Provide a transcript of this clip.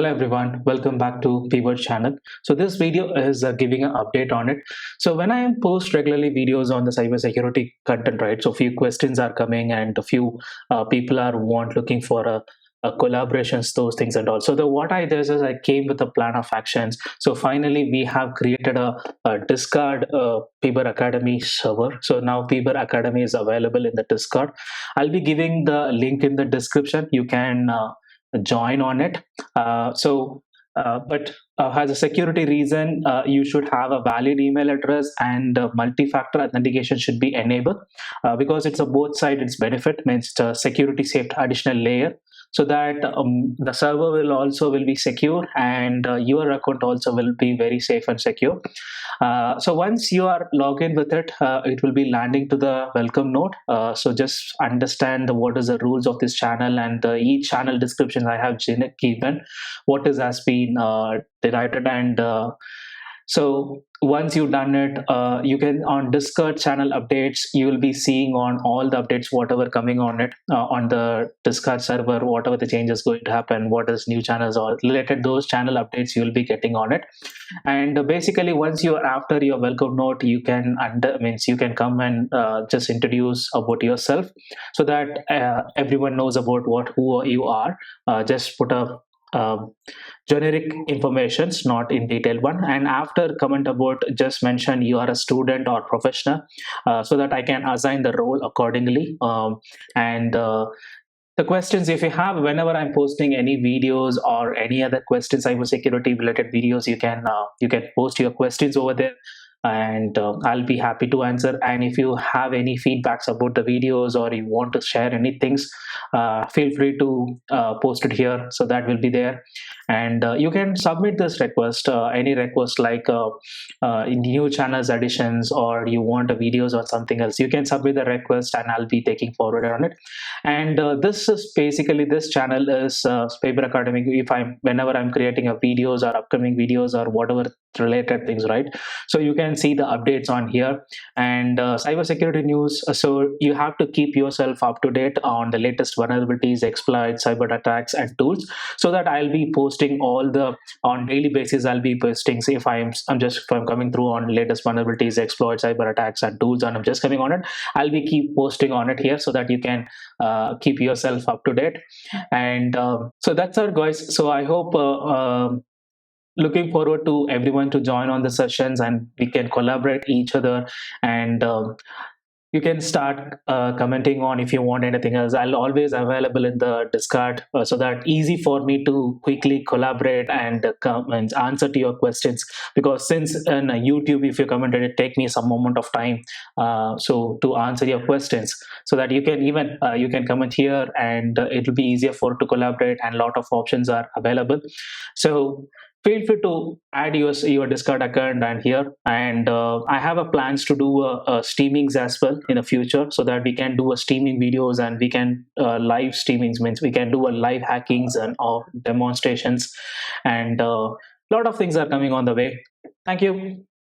Hello everyone, welcome back to Pber channel. So this video is giving an update on it. So when I post regularly videos on the cybersecurity content, right? So few questions are coming and a few people are looking for a collaborations, those things and all. So what I did is I came with a plan of actions. So finally we have created a Discord Pber Academy server. So now Pber Academy is available in the Discord. I'll be giving the link in the description. You can join on it. But as a security reason, you should have a valid email address and multi-factor authentication should be enabled because it's a both side. Its benefit means the security saved additional layer so that the server will be secure and your account also will be very safe and secure. So once you are logged in with it, it will be landing to the welcome note. So just understand what is the rules of this channel and each channel description I have given what is has been decided and so once you've done it, you can on Discord channel updates, you will be seeing on all the updates, whatever coming on it on the Discord server, whatever the changes going to happen, what is new channels or related, those channel updates you will be getting on it. And basically once you're after your welcome note, you can you can come and just introduce about yourself so that everyone knows about who you are. Just put a generic informations, not in detailed one, and after comment about just mention you are a student or professional so that I can assign the role accordingly. And the questions, if you have, whenever I'm posting any videos or any other questions, cybersecurity related videos, you can post your questions over there and I'll be happy to answer. And if you have any feedbacks about the videos or you want to share any things, feel free to post it here, so that will be there. And you can submit this request, any request like new channels additions or you want videos or something else, you can submit the request and I'll be taking forward on it. And this is basically, this channel is Pber Academy. If whenever I'm creating a videos or upcoming videos or whatever related things, right? So you can see the updates on here. And cybersecurity news, so you have to keep yourself up to date on the latest vulnerabilities, exploits, cyber attacks and tools, so that I'll be posting all the on daily basis. I'll be posting, say if I'm coming through on latest vulnerabilities, exploits, cyber attacks and tools, and I'm just coming on it, I'll be keep posting on it here so that you can keep yourself up to date. And so that's all guys. So I hope looking forward to everyone to join on the sessions and we can collaborate each other. And you can start commenting on if you want anything else. I'll always available in the Discord so that easy for me to quickly collaborate and come and answer to your questions, because since in YouTube if you commented, it take me some moment of time so to answer your questions, so that you can even you can comment here and it will be easier for to collaborate and lot of options are available. So feel free to add your Discord account and here. And I have a plans to do a streamings as well in the future, so that we can do a streaming videos and we can live streamings, means we can do a live hackings and demonstrations, and a lot of things are coming on the way. Thank you.